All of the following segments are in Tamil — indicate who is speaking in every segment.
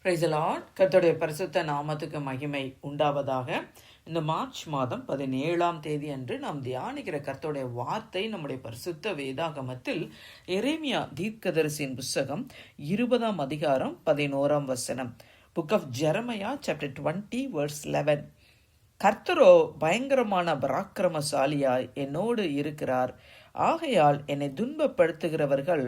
Speaker 1: Praise the Lord. கர்த்தருடைய பரிசுத்த நாமத்துக்கு மகிமை உண்டாவதாக. இந்த மார்ச் மாதம் 17ஆம் தேதி அன்று நாம் தியானிக்கிற கர்த்தருடைய வார்த்தை நம்முடைய பரிசுத்த வேதாகமத்தில் எரேமியா தீர்க்கதரிசியின் புஸ்தகம் 20ஆம் அதிகாரம் 11ஆம் வசனம். Book of Jeremiah chapter 20 verse 11. கர்த்தரோ பயங்கரமான பராக்கிரமசாலியாய் என்னோடு இருக்கிறார். ஆகையால் என்னை துன்பப்படுத்துகிறவர்கள்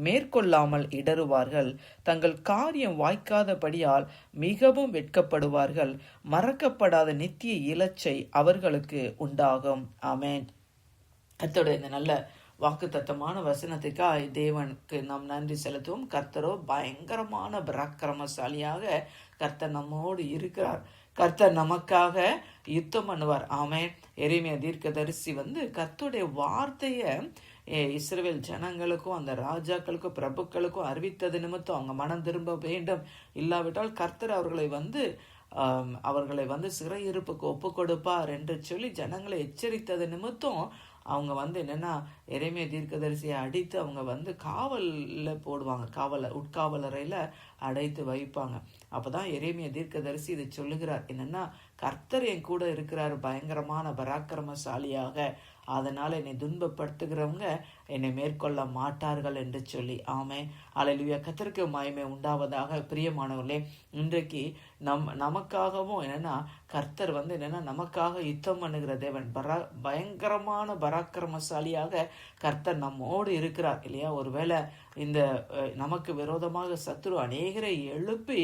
Speaker 1: மேற்கொள்ளாமல் இடறுவார்கள். தங்கள் காரியம் வாய்க்காதபடியால் மிகவும் வெட்கப்படுவார்கள். மறக்கப்படாத நித்திய இலச்சை அவர்களுக்கு உண்டாகும். ஆமென். கர்த்தருடைய இந்த நல்ல வாக்குத்தத்தமான வசனத்துக்காய் தேவனுக்கு நாம் நன்றி செலுத்துவோம். கர்த்தரோ பயங்கரமான பராக்கிரமசாலியாக கர்த்தர் நம்மோடு இருக்கிறார். கர்த்தர் நமக்காக யுத்தம் பண்ணுவார். ஆமென். எரேமியா தீர்க்கதரிசி கர்த்தருடைய வார்த்தையை இஸ்ரவேல் ஜனங்களுக்கும் அந்த ராஜாக்களுக்கும் பிரபுக்களுக்கும் அறிவித்தது நிமித்தம் அவங்க மனம் திரும்ப வேண்டும். இல்லாவிட்டால் கர்த்தர் அவர்களை சிறையிருப்புக்கு ஒப்பு கொடுப்பார் என்று சொல்லி ஜனங்களை எச்சரித்தது நிமித்தம் அவங்க என்னன்னா எரேமியா தீர்க்கதரிசியை அடித்து அவங்க காவலில் போடுவாங்க. உட்காவலறையில் அடைத்து வைப்பாங்க. அப்போதான் எரேமியா தீர்க்கதரிசி இதை சொல்லுகிறார். என்னன்னா கர்த்தர் என் கூட இருக்கிறார், பயங்கரமான பராக்கிரமசாலியாக. அதனால் என்னை துன்பப்படுத்துகிறவங்க என்னை மேற்கொள்ள மாட்டார்கள் என்று சொல்லி. ஆமென். அல்லேலூயா. கர்த்தருக்கு மகிமை உண்டாவதாக. பிரியமானவர்களே, இன்றைக்கு நமக்காகவும் என்னன்னா கர்த்தர் என்னன்னா நமக்காக யுத்தம் பண்ணுகிற தேவன். பயங்கரமான பராக்கிரமசாலியாக கர்த்தர் நம்மோடு இருக்கிறார் இல்லையா. ஒருவேளை இந்த நமக்கு விரோதமாக சத்துரு அநேகரை எழுப்பி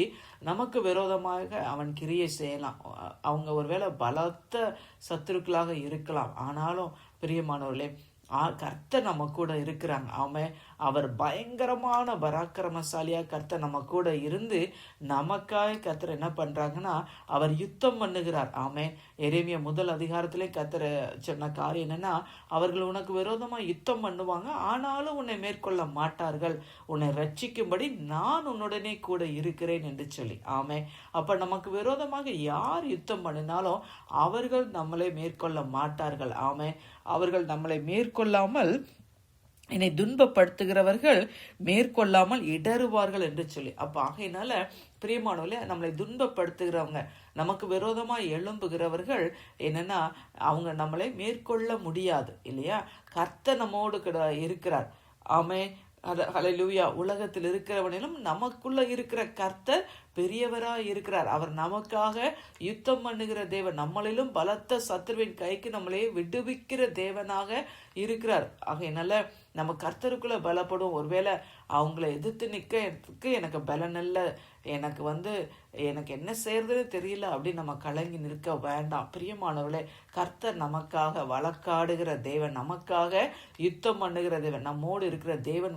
Speaker 1: நமக்கு விரோதமாக அவன் கிரியை செய்யலாம். அவங்க ஒருவேளை பலத்த சத்துருக்களாக இருக்கலாம். ஆனாலும் பிரியமானவர்களே, கர்த்தர் நம்ம கூட இருக்கிறாங்க. அவர் பயங்கரமான பராக்கிரமசாலியா கர்த்தர் நம்ம கூட இருந்து நமக்காக கர்த்தர் என்ன பண்றாங்கன்னா அவர் யுத்தம் பண்ணுகிறார். எரேமியா 1 அதிகாரத்திலே கர்த்தர் சொன்ன காரியம் என்னன்னா, அவர்கள் உனக்கு விரோதமா யுத்தம் பண்ணுவாங்க, ஆனாலும் உன்னை மேற்கொள்ள மாட்டார்கள். உன்னை ரட்சிக்கும்படி நான் உன்னுடனே கூட இருக்கிறேன் என்று சொல்லி. அப்ப நமக்கு விரோதமாக யார் யுத்தம் பண்ணினாலும் அவர்கள் நம்மளை மேற்கொள்ள மாட்டார்கள். அவர்கள் நம்மளை மேற்கொள்ளாமல் என்னை துன்பப்படுத்துகிறவர்கள் மேற்கொள்ளாமல் இடறுவார்கள் என்று சொல்லி. அப்ப ஆகையினால பிரியமானவர்களே, நம்மளை துன்பப்படுத்துகிறவங்க, நமக்கு விரோதமா எழும்புகிறவர்கள் என்னன்னா அவங்க நம்மளை மேற்கொள்ள முடியாது இல்லையா. கர்த்தர் நம்மோடு இருக்கிறார். ஹல்லேலூயா. உலகத்தில் இருக்கிறவனிலும் நமக்குள்ள இருக்கிற கர்த்தர் பெரியவராய் இருக்கிறார். அவர் நமக்காக யுத்தம் பண்ணுகிற தேவன். நம்மளிலும் பலத்த சத்துருவின் கைக்கு நம்மளே விடுவிக்கிற தேவனாக இருக்கிறார். ஆகையினால நம்ம கர்த்தருக்குள்ள பலப்படும். ஒருவேளை அவங்கள எதிர்த்து நிற்க எனக்கு பலன் இல்லை, எனக்கு என்ன செய்யறதுன்னு தெரியல அப்படின்னு நம்ம கலங்கி நிற்க வேண்டாம். பிரியமானவர்களே, கர்த்தர் நமக்காக வழக்காடுகிற தேவன், நமக்காக யுத்தம் பண்ணுகிற தேவன், நம்மோடு இருக்கிற தேவன்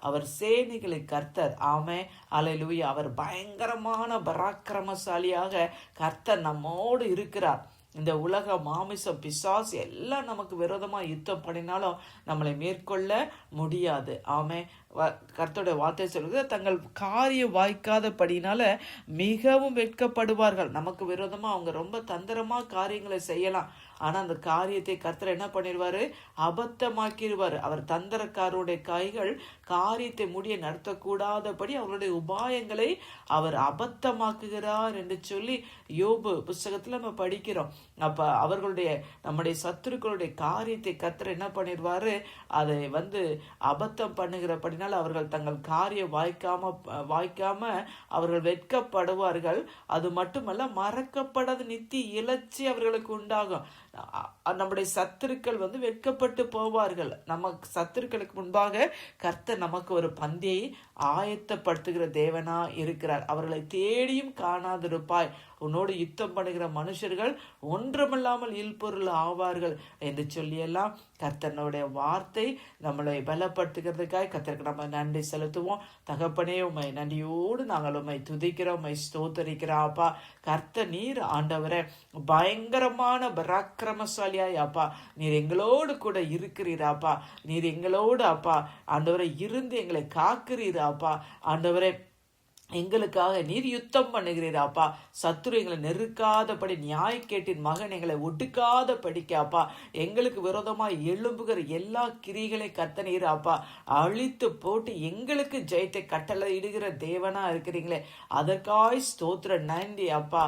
Speaker 1: அவர் சேனைகளின் கர்த்தர். அல்லேலூயா. அவர் பயங்கரமான பராக்கிரமசாலியாக கர்த்தர் நம்மோடு இருக்கிறார். இந்த உலக மாமிசம் பிசாசு எல்லாம் நமக்கு விரோதமா யுத்தம் பண்ணினாலும் நம்மளை மேற்கொள்ள முடியாது. கர்த்தருடைய வார்த்தை சொல்லுது, தங்கள் காரியம் வாய்க்காதபடினால மிகவும் வெட்கப்படுவார்கள். நமக்கு விரோதமா அவங்க ரொம்ப தந்திரமா காரியங்களை செய்யலாம், ஆனா அந்த காரியத்தை கர்த்தர் என்ன பண்ணிடுவாரு, அபத்தமாக்கிடுவாரு. அவர் தந்திரக்காரருடைய கைகள் காரியத்தை முடிய நடத்தக்கூடாதபடி அவருடைய உபாயங்களை அவர் அபத்தமாக்குகிறார் என்று சொல்லி யோபு புஸ்தகத்துல நம்ம படிக்கிறோம். அப்ப நம்முடைய சத்துருக்களுடைய காரியத்தை கர்த்தர் என்ன பண்ணிடுவாரு, அதை அபத்தம் பண்ணுகிறபடினால அவர்கள் தங்கள் காரியம் வாய்க்காம அவர்கள் வெட்கப்படுவார்கள். அது மட்டுமல்ல, மறக்கப்படாத நித்திய இலச்சி அவர்களுக்கு உண்டாகும். நம்முடைய சத்துருக்கள் வெட்கப்பட்டு போவார்கள். நம்ம சத்துருக்களுக்கு முன்பாக கர்த்தர் நமக்கு ஒரு பந்தியை ஆயத்தப்படுத்துகிற தேவனா இருக்கிறார். அவர்களை தேடியும் காணாதிருப்பாய். உன்னோடு யுத்தம் பண்ணுகிற மனுஷர்கள் ஒன்றுமில்லாமல் இல்பொருள் ஆவார்கள் என்று சொல்லியெல்லாம் கர்த்தனுடைய வார்த்தை நம்மளை பலப்படுத்துகிறதுக்காக கர்த்தருக்கு நம்ம நன்றி செலுத்துவோம். தகப்பனே, உம்மை நன்றியோடு நாங்கள் உம்மை துதிக்கிறோம், உம்மை ஸ்தோத்தரிக்கிறோம். அப்பா கர்த்தர், நீர் ஆண்டவரே பயங்கரமான பராக்கிரமசாலியாய் அப்பா நீர் எங்களோடு கூட இருக்கிறீராப்பா. நீர் எங்களோடு அப்பா ஆண்டவரை இருந்து எங்களை காக்கிறீராப்பா. ஆண்டவரே எங்களுக்காக நீர் யுத்தம் பண்ணுகிறீராப்பா. சத்துரு எங்களை நெருக்காதபடி, நியாயக்கேட்டின் மகன் எங்களை ஒடுக்காத படிக்காப்பா. எங்களுக்கு விரோதமாய் எழும்புகிற எல்லா கிரிகளை கர்த்தனீராப்பா அழித்து போட்டு எங்களுக்கு ஜெயத்தை கட்டளை இடுகிற தேவனா இருக்கிறீங்களே, அதற்காய் ஸ்தோத்திர நன்றி அப்பா.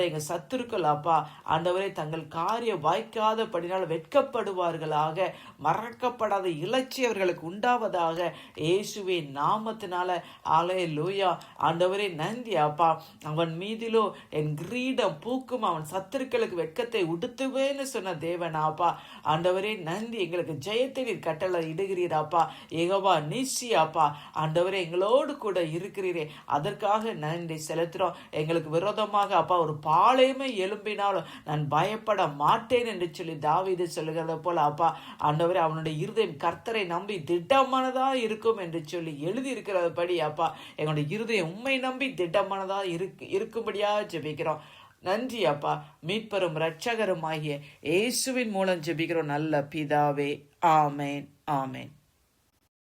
Speaker 1: எங்க சத்துருக்கள் அப்பா ஆண்டவரே தங்கள் காரியம் வாய்க்காதபடினால் வெட்கப்படுவார்களாக, மறக்கப்படாத இலட்சி அவர்களுக்கு உண்டாவதாக இயேசுவின் நாமத்தினால. அல்லேலூயா. ஆண்டவரே நன்றி அப்பா. அவன் மீதிலோ என் கிரீடம் பூக்கும், அவன் சத்துருக்களுக்கு வெட்கத்தை உடுத்துவேன்னு சொன்ன தேவனாப்பா. ஆண்டவரே நன்றி. எங்களுக்கு ஜெயத்தை நீர் கட்டளை இடுகிறீராப்பா. யெகோவா நீசி அப்பா. ஆண்டவரே எங்களோடு கூட இருக்கிறீரே, அதற்காக நன்றி செலுத்துறோம். எங்களுக்கு விரோதமாக அப்பா ஒரு பாளையமே எழும்பினாலும் நான் பயப்பட மாட்டேன் என்று சொல்லி தாவீது சொல்லுகிறத போல அப்பா ஆண்டவரே அவனுடைய இருதயம் கர்த்தரை நம்பி திட்டமானதா இருக்கும் என்று சொல்லி எழுதி இருக்கிறபடி அப்பா எங்களுடைய இருதயம் உம்மை நம்பி திட்டமானதா இருக்கும்படியா ஜெபிக்கிறோம். நன்றி அப்பா. மீட்பரும் இரட்சகரும் ஆகிய இயேசுவின் மூலம் ஜெபிக்கிறோம் நல்ல பிதாவே. ஆமேன், ஆமேன்.